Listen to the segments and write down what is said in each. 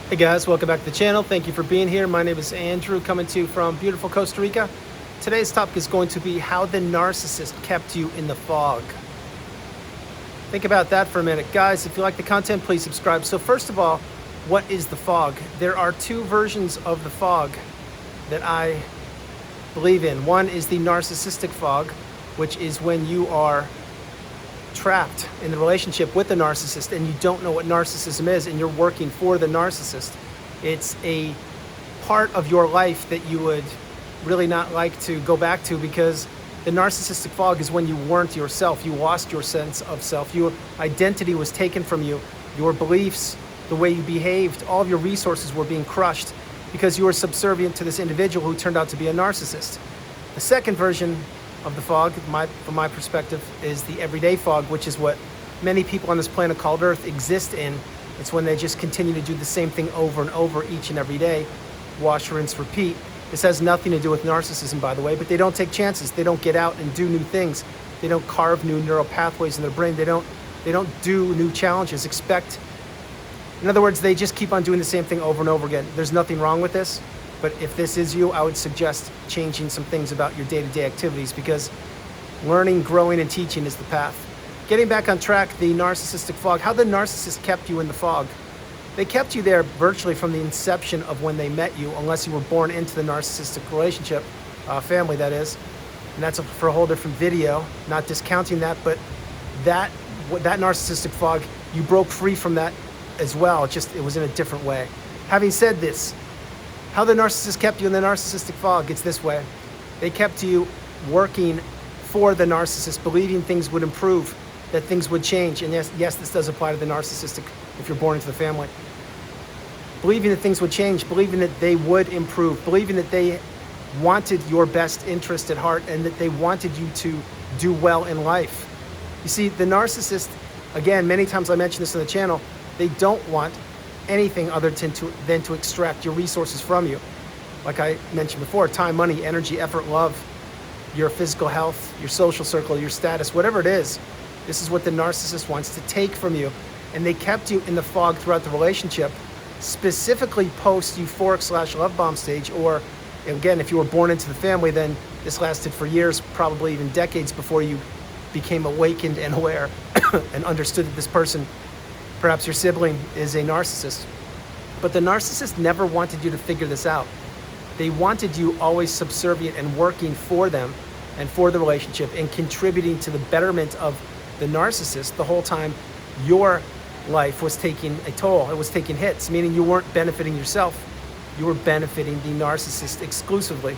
Hey guys, welcome back to the channel. Thank you for being here. My name is Andrew, coming to you from beautiful Costa Rica. Today's topic is going to be how the narcissist kept you in the fog. Think about that for a minute. Guys, if you like the content, please subscribe. So first of all, what is the fog? There are two versions of the fog that I believe in. One is the narcissistic fog, which is when you are trapped in the relationship with the narcissist and you don't know what narcissism is and you're working for the narcissist. It's a part of your life that you would really not like to go back to, because the narcissistic fog is when you weren't yourself. You lost your sense of self. Your identity was taken from you. Your beliefs, the way you behaved, all of your resources were being crushed because you were subservient to this individual who turned out to be a narcissist. The second version of the fog, from my perspective, is the everyday fog, which is what many people on this planet called Earth exist in. It's when they just continue to do the same thing over and over each and every day. Wash, rinse, repeat. This has nothing to do with narcissism, by the way, but they don't take chances. They don't get out and do new things. They don't carve new neural pathways in their brain. They don't do new challenges. In other words, they just keep on doing the same thing over and over again. There's nothing wrong with this. But if this is you, I would suggest changing some things about your day-to-day activities, because learning, growing, and teaching is the path. Getting back on track, the narcissistic fog, how the narcissist kept you in the fog. They kept you there virtually from the inception of when they met you, unless you were born into the narcissistic relationship, family that is. And that's for a whole different video, not discounting that, but that narcissistic fog, you broke free from that as well, just it was in a different way. Having said this, how the narcissist kept you in the narcissistic fog, it's this way. They kept you working for the narcissist, believing things would improve, that things would change. And yes, this does apply to the narcissistic if you're born into the family. Believing that things would change, believing that they would improve, believing that they wanted your best interest at heart and that they wanted you to do well in life. You see, the narcissist, again, many times I mention this on the channel, they don't want anything other than to extract your resources from you. Like I mentioned before, time, money, energy, effort, love, your physical health, your social circle, your status, whatever it is. This is what the narcissist wants to take from you. And they kept you in the fog throughout the relationship, specifically post euphoric / love bomb stage, or again, if you were born into the family, then this lasted for years, probably even decades, before you became awakened and aware and understood that this person, perhaps your sibling, is a narcissist. But the narcissist never wanted you to figure this out. They wanted you always subservient and working for them and for the relationship and contributing to the betterment of the narcissist the whole time. Your life was taking a toll. It was taking hits, meaning you weren't benefiting yourself. You were benefiting the narcissist exclusively.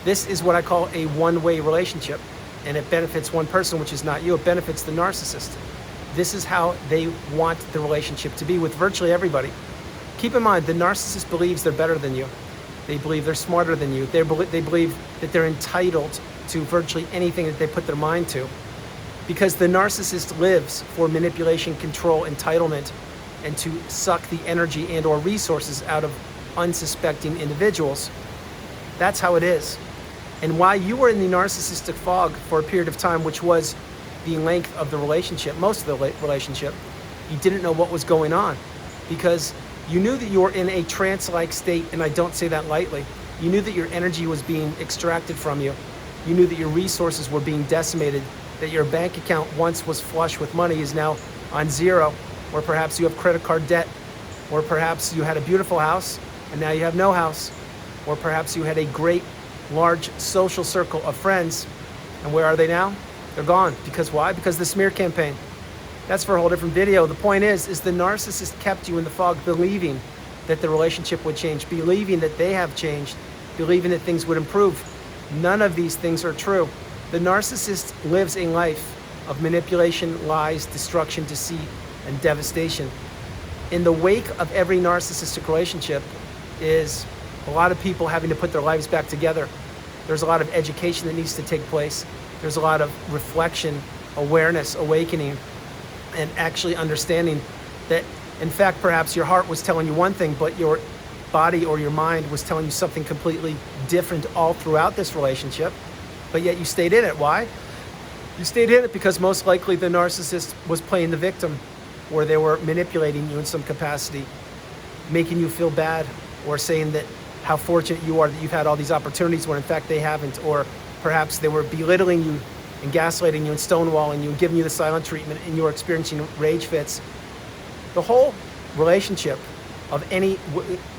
This is what I call a one-way relationship, and it benefits one person, which is not you. It benefits the narcissist. This is how they want the relationship to be with virtually everybody. Keep in mind, the narcissist believes they're better than you. They believe they're smarter than you. They believe that they're entitled to virtually anything that they put their mind to. Because the narcissist lives for manipulation, control, entitlement, and to suck the energy and or resources out of unsuspecting individuals. That's how it is. And while you were in the narcissistic fog for a period of time, which was the length of the relationship, most of the relationship, you didn't know what was going on, because you knew that you were in a trance-like state, and I don't say that lightly. You knew that your energy was being extracted from you. You knew that your resources were being decimated, that your bank account once was flush with money is now on zero, or perhaps you have credit card debt, or perhaps you had a beautiful house and now you have no house, or perhaps you had a great, large social circle of friends, and where are they now? They're gone. Because why? Because the smear campaign. That's for a whole different video. The point is the narcissist kept you in the fog, believing that the relationship would change, believing that they have changed, believing that things would improve. None of these things are true. The narcissist lives a life of manipulation, lies, destruction, deceit, and devastation. In the wake of every narcissistic relationship is a lot of people having to put their lives back together. There's a lot of education that needs to take place. There's a lot of reflection, awareness, awakening, and actually understanding that, in fact, perhaps your heart was telling you one thing, but your body or your mind was telling you something completely different all throughout this relationship, but yet you stayed in it. Why? You stayed in it because most likely the narcissist was playing the victim, or they were manipulating you in some capacity. making you feel bad, or saying that how fortunate you are that you've had all these opportunities when in fact they haven't, or perhaps they were belittling you and gaslighting you and stonewalling you and giving you the silent treatment and you're experiencing rage fits. The whole relationship of any,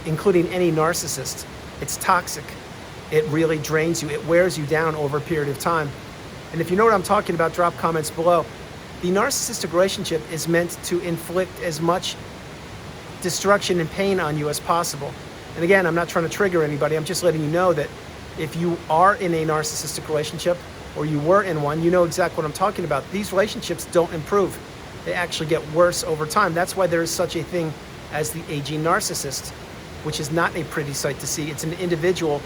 including any narcissist, it's toxic. It really drains you. It wears you down over a period of time. And if you know what I'm talking about, drop comments below. The narcissistic relationship is meant to inflict as much destruction and pain on you as possible. And again, I'm not trying to trigger anybody. I'm just letting you know that if you are in a narcissistic relationship, or you were in one, you know exactly what I'm talking about. These relationships don't improve. They actually get worse over time. That's why there is such a thing as the aging narcissist, which is not a pretty sight to see. It's an individual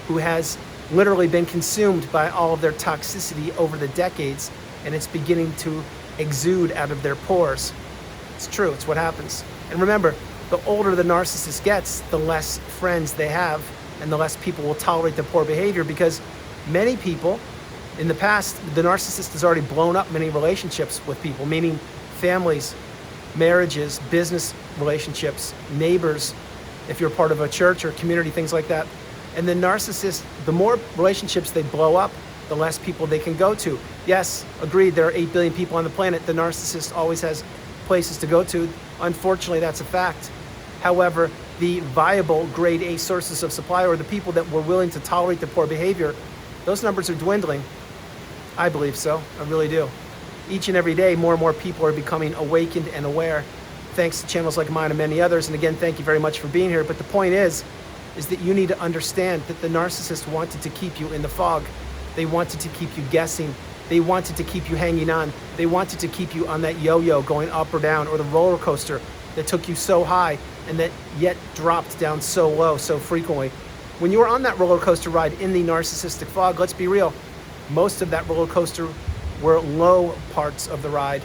who has literally been consumed by all of their toxicity over the decades, and it's beginning to exude out of their pores. It's true, it's what happens. And remember, the older the narcissist gets, the less friends they have, and the less people will tolerate their poor behavior, because many people, in the past, the narcissist has already blown up many relationships with people, meaning families, marriages, business relationships, neighbors, if you're part of a church or community, things like that. And the narcissist, the more relationships they blow up, the less people they can go to. Yes, agreed, there are 8 billion people on the planet. The narcissist always has places to go to. Unfortunately, that's a fact. However, the viable grade A sources of supply, or the people that were willing to tolerate the poor behavior, those numbers are dwindling. I believe so, I really do. Each and every day, more and more people are becoming awakened and aware, thanks to channels like mine and many others. And again, thank you very much for being here. But the point is that you need to understand that the narcissist wanted to keep you in the fog. They wanted to keep you guessing. They wanted to keep you hanging on. They wanted to keep you on that yo-yo going up or down, or the roller coaster that took you so high and that yet dropped down so low so frequently. When you were on that roller coaster ride in the narcissistic fog, let's be real, most of that roller coaster were low parts of the ride.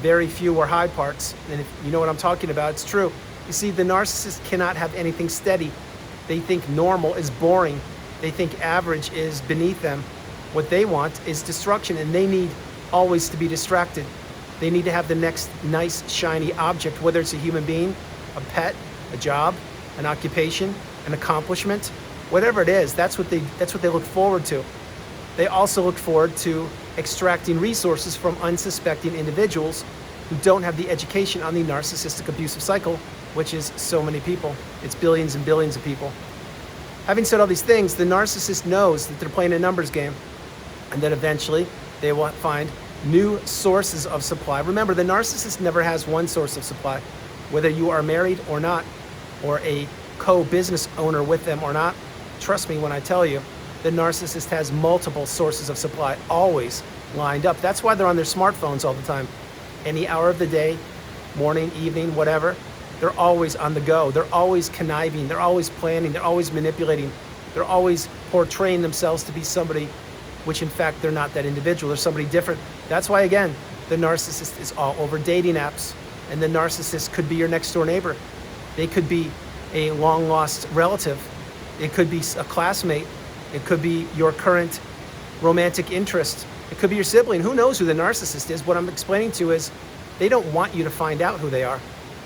Very few were high parts. And if you know what I'm talking about, it's true. You see, the narcissist cannot have anything steady. They think normal is boring. They think average is beneath them. What they want is destruction, and they need always to be distracted. They need to have the next nice, shiny object, whether it's a human being, a pet, a job, an occupation, an accomplishment, whatever it is. That's what they look forward to. They also look forward to extracting resources from unsuspecting individuals who don't have the education on the narcissistic abusive cycle, which is so many people. It's billions and billions of people. Having said all these things, the narcissist knows that they're playing a numbers game, and that eventually they will find new sources of supply. Remember, the narcissist never has one source of supply. Whether you are married or not, or a co-business owner with them or not, trust me when I tell you, the narcissist has multiple sources of supply always lined up. That's why they're on their smartphones all the time. Any hour of the day, morning, evening, whatever, they're always on the go. They're always conniving. They're always planning. They're always manipulating. They're always portraying themselves to be somebody which in fact they're not that individual. They're somebody different. That's why, again, the narcissist is all over dating apps. And the narcissist could be your next door neighbor. They could be a long lost relative. It could be a classmate. It could be your current romantic interest. It could be your sibling. Who knows who the narcissist is? What I'm explaining to you is they don't want you to find out who they are.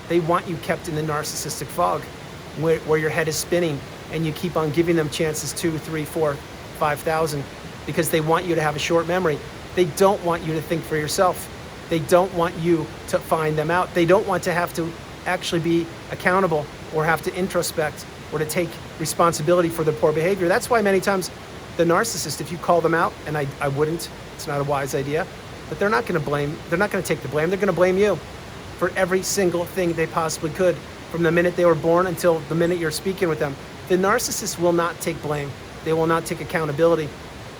They want you kept in the narcissistic fog where your head is spinning and you keep on giving them chances 2, 3, 4, 5,000 because they want you to have a short memory. They don't want you to think for yourself. They don't want you to find them out. They don't want to have to actually be accountable or have to introspect or to take responsibility for their poor behavior. That's why many times the narcissist, if you call them out, and I wouldn't, it's not a wise idea, but they're not going to take the blame. They're going to blame you for every single thing they possibly could from the minute they were born until the minute you're speaking with them. The narcissist will not take blame. They will not take accountability.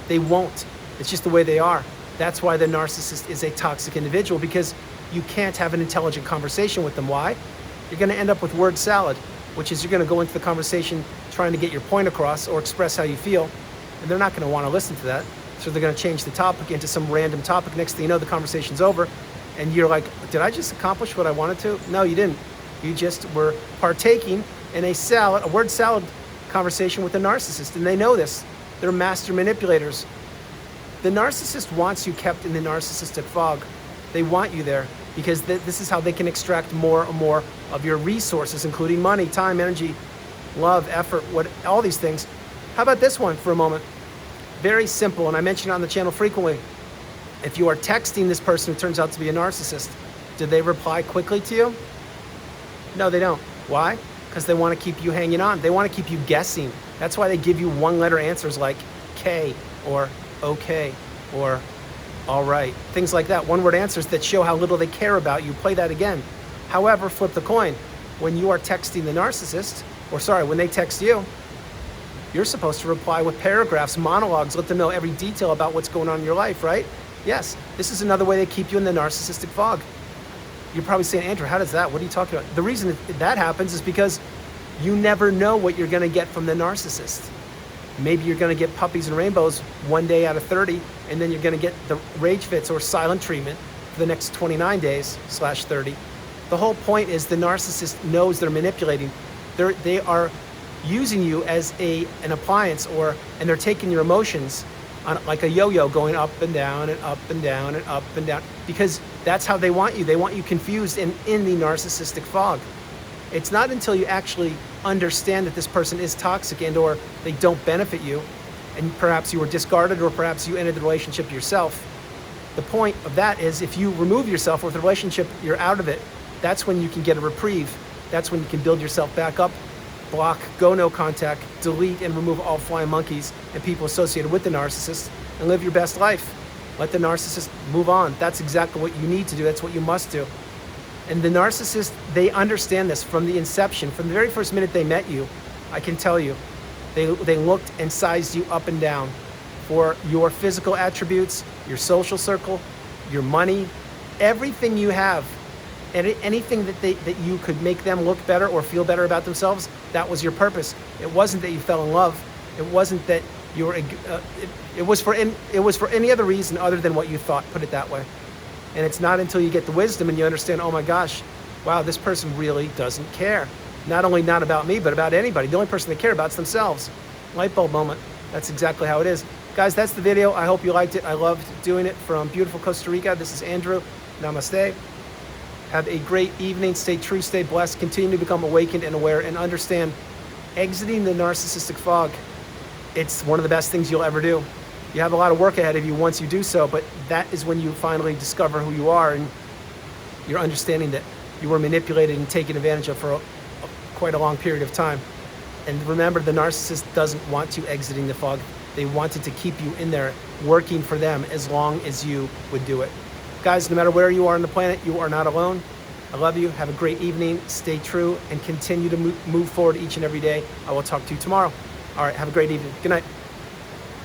They won't. It's just the way they are. That's why the narcissist is a toxic individual, because you can't have an intelligent conversation with them. Why? You're going to end up with word salad, which is you're going to go into the conversation trying to get your point across or express how you feel, and they're not going to want to listen to that. So they're going to change the topic into some random topic. Next thing you know, the conversation's over, and you're like, did I just accomplish what I wanted to? No, you didn't. You just were partaking in a word salad conversation with a narcissist, and they know this. They're master manipulators. The narcissist wants you kept in the narcissistic fog. They want you there. because this is how they can extract more and more of your resources, including money, time, energy, love, effort, all these things. How about this one for a moment? Very simple, and I mention it on the channel frequently. If you are texting this person who turns out to be a narcissist, do they reply quickly to you? No, they don't. Why? Because they want to keep you hanging on. They want to keep you guessing. That's why they give you one-letter answers like K or okay or all right. Things like that. One-word answers that show how little they care about you. Play that again. However, flip the coin. When you are texting the narcissist, when they text you, you're supposed to reply with paragraphs, monologues, let them know every detail about what's going on in your life, right? Yes, this is another way they keep you in the narcissistic fog. You're probably saying, Andrew, how does that? What are you talking about? The reason that happens is because you never know what you're going to get from the narcissist. Maybe you're going to get puppies and rainbows one day out of 30, and then you're going to get the rage fits or silent treatment for the next 29 days / 30. The whole point is the narcissist knows they're manipulating. They are using you as an appliance, and they're taking your emotions on like a yo-yo, going up and down and up and down and up and down, because that's how they want you. They want you confused and in the narcissistic fog. It's not until you actually understand that this person is toxic and or they don't benefit you, and perhaps you were discarded or perhaps you ended the relationship yourself. The point of that is if you remove yourself with the relationship, you're out of it. That's when you can get a reprieve. That's when you can build yourself back up, block, go no contact, delete and remove all flying monkeys and people associated with the narcissist, and live your best life. Let the narcissist move on. That's exactly what you need to do. That's what you must do. And the narcissist, they understand this from the inception. From the very first minute they met you, I can tell you, they looked and sized you up and down for your physical attributes, your social circle, your money, everything you have. And anything that you could make them look better or feel better about themselves, that was your purpose. It wasn't that you fell in love. It wasn't that you were. It was for any other reason other than what you thought. Put it that way. And it's not until you get the wisdom and you understand, oh my gosh, wow, this person really doesn't care. Not only not about me, but about anybody. The only person they care about is themselves. Light bulb moment. That's exactly how it is. Guys, that's the video. I hope you liked it. I loved doing it from beautiful Costa Rica. This is Andrew. Namaste. Have a great evening. Stay true, stay blessed. Continue to become awakened and aware, and understand exiting the narcissistic fog. It's one of the best things you'll ever do. You have a lot of work ahead of you once you do so, but that is when you finally discover who you are, and you're understanding that you were manipulated and taken advantage of for quite a long period of time. And remember, the narcissist doesn't want you exiting the fog. They wanted to keep you in there, working for them as long as you would do it. Guys, no matter where you are on the planet, you are not alone. I love you. Have a great evening. Stay true and continue to move forward each and every day. I will talk to you tomorrow. All right, have a great evening. Good night.